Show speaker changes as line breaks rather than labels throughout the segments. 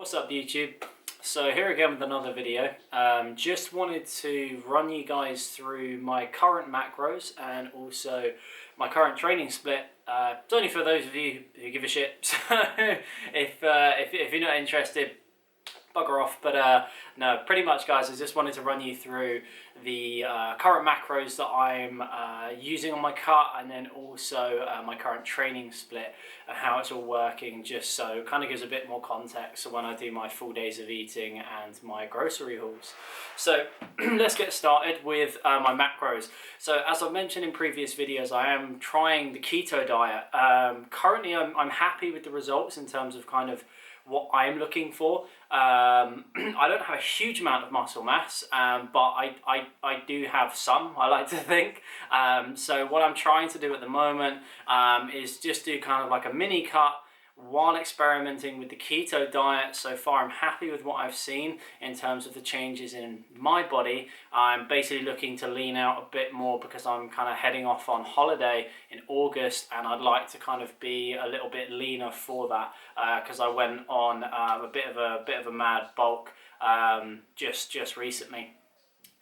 What's up YouTube? So here again with another video. Just wanted to run you guys through my current macros and also my current training split. It's only for those of you who give a shit. So if you're not interested, bugger off. But no, pretty much guys, I just wanted to run you through the current macros that I'm using on my cut, and then also my current training split and how it's all working, just so it kind of gives a bit more context so when I do my full days of eating and my grocery hauls. So let's get started with my macros. So as I've mentioned in previous videos, I am trying the keto diet. Currently I'm happy with the results in terms of kind of what I'm looking for. I don't have a huge amount of muscle mass, but I do have some, I like to think. So what I'm trying to do at the moment is just do kind of like a mini cut while experimenting with the keto diet. So far I'm happy with what I've seen in terms of the changes in my body. I'm basically looking to lean out a bit more because I'm kind of heading off on holiday in August, and I'd like to kind of be a little bit leaner for that because I went on a bit of a mad bulk just recently.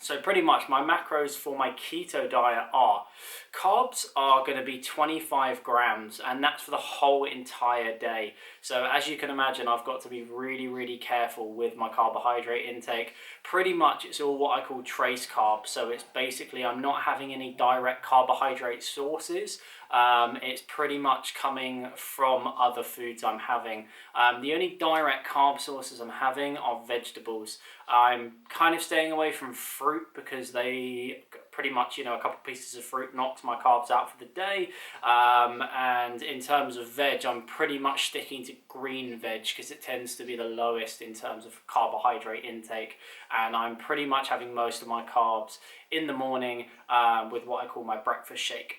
So pretty much my macros for my keto diet are: carbs are going to be 25 grams, and that's for the whole entire day. So as you can imagine, I've got to be really careful with my carbohydrate intake. Pretty much it's all what I call trace carbs. So it's basically I'm not having any direct carbohydrate sources. It's pretty much coming from other foods I'm having. The only direct carb sources I'm having are vegetables. I'm kind of staying away from fruit because they pretty much, a couple pieces of fruit knocks my carbs out for the day. And in terms of veg, I'm pretty much sticking to green veg because it tends to be the lowest in terms of carbohydrate intake. And I'm pretty much having most of my carbs in the morning with what I call my breakfast shake.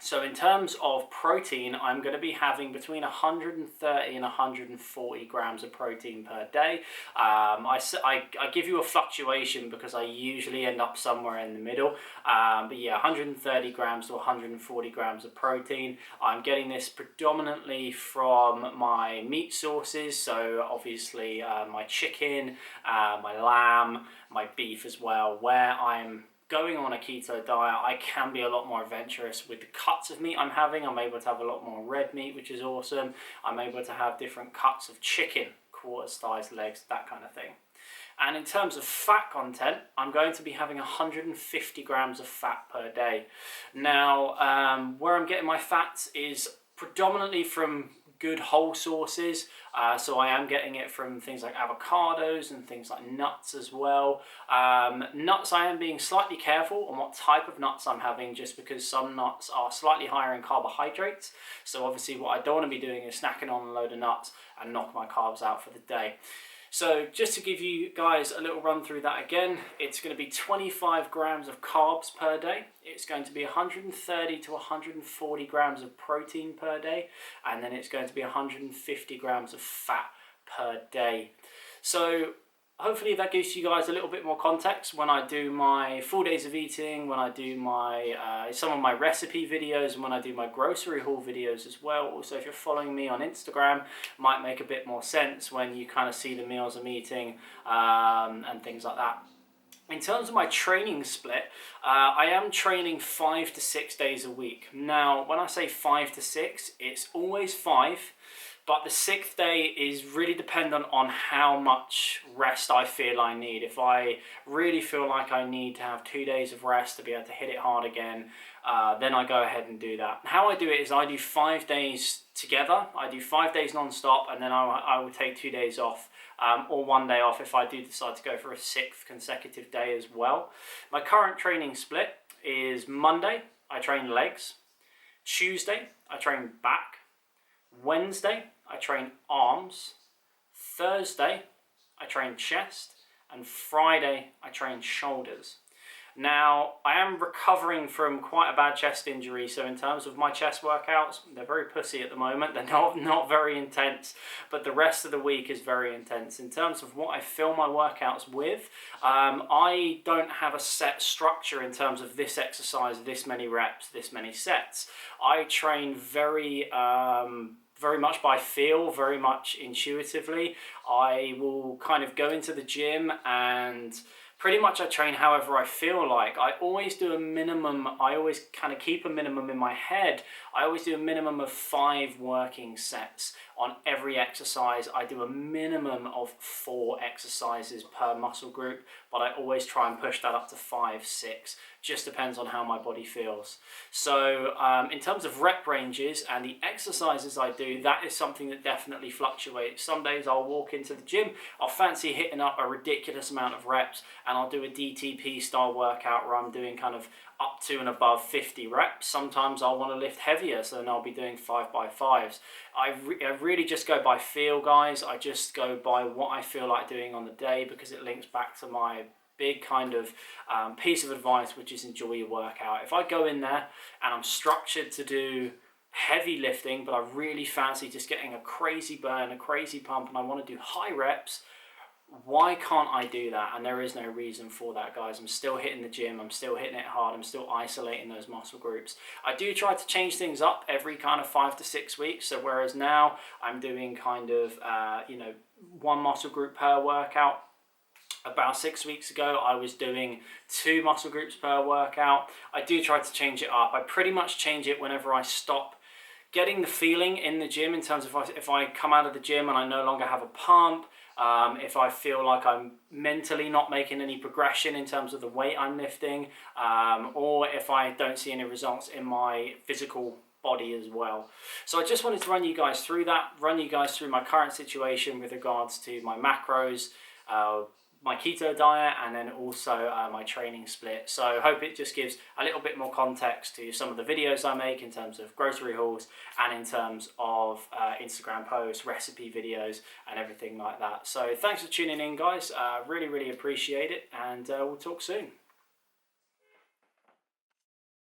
So in terms of protein, I'm going to be having between 130 and 140 grams of protein per day. I give you a fluctuation because I usually end up somewhere in the middle. But yeah, 130 grams to 140 grams of protein. I'm getting this predominantly from my meat sources. So obviously my chicken, my lamb, my beef as well. Where I'm going on a keto diet, I can be a lot more adventurous with the cuts of meat I'm having. I'm able to have a lot more red meat, which is awesome. I'm able to have different cuts of chicken, quarters, thighs, legs, that kind of thing. And in terms of fat content, I'm going to be having 150 grams of fat per day. Now, where I'm getting my fats is predominantly from good whole sources. So I am getting it from things like avocados and things like nuts as well. Nuts, I am being slightly careful on what type of nuts I'm having, just because some nuts are slightly higher in carbohydrates. So obviously what I don't want to be doing is snacking on a load of nuts and knock my carbs out for the day. So just to give you guys a little run through that again, it's going to be 25 grams of carbs per day. It's going to be 130 to 140 grams of protein per day. And then it's going to be 150 grams of fat per day. So hopefully that gives you guys a little bit more context when I do my full days of eating, when I do my some of my recipe videos, and when I do my grocery haul videos as well. Also, if you're following me on Instagram, it might make a bit more sense when you kind of see the meals I'm eating and things like that. In terms of my training split, I am training 5 to 6 days a week. Now, when I say 5 to 6, it's always 5. But the 6th day is really dependent on how much rest I feel I need. If I really feel like I need to have 2 days of rest to be able to hit it hard again, then I go ahead and do that. How I do it is I do 5 days together. I do 5 days non-stop, and then I will take 2 days off. Or 1 day off if I do decide to go for a 6th consecutive day as well. My current training split is Monday, I train legs. Tuesday, I train back. Wednesday, I train arms. Thursday, I train chest. And Friday, I train shoulders. Now, I am recovering from quite a bad chest injury, so in terms of my chest workouts, they're very pussy at the moment. They're not very intense, but the rest of the week is very intense. In terms of what I fill my workouts with, I don't have a set structure in terms of this exercise, this many reps, this many sets. I train very very much by feel, very much intuitively. I will kind of go into the gym and pretty much I train however I feel like. I always do a minimum, I always kind of keep a minimum in my head. I always do a minimum of 5 working sets on every exercise. I do a minimum of 4 exercises per muscle group, but I always try and push that up to 5, 6. Just depends on how my body feels. So in terms of rep ranges and the exercises I do, that is something that definitely fluctuates. Some days I'll walk into the gym, I'll fancy hitting up a ridiculous amount of reps, and I'll do a DTP style workout where I'm doing kind of up to and above 50 reps. Sometimes I'll want to lift heavier, so then I'll be doing 5x5s. I really just go by feel, guys. I just go by what I feel like doing on the day, because it links back to my big kind of piece of advice, which is enjoy your workout. If I go in there and I'm structured to do heavy lifting, but I really fancy just getting a crazy burn, a crazy pump, and I want to do high reps, why can't I do that? And there is no reason for that, guys. I'm still hitting the gym, I'm still hitting it hard, I'm still isolating those muscle groups. I do try to change things up every kind of 5 to 6 weeks. So whereas now I'm doing kind of, 1 muscle group per workout, about 6 weeks ago I was doing 2 muscle groups per workout. I do try to change it up. I pretty much change it whenever I stop getting the feeling in the gym, in terms of if I come out of the gym and I no longer have a pump, if I feel like I'm mentally not making any progression in terms of the weight I'm lifting, or if I don't see any results in my physical body as well. So I just wanted to run you guys through that, run you guys through my current situation with regards to my macros, my keto diet, and then also my training split. So I hope it just gives a little bit more context to some of the videos I make in terms of grocery hauls and in terms of Instagram posts, recipe videos, and everything like that. So thanks for tuning in, guys. Really appreciate it, and we'll talk soon.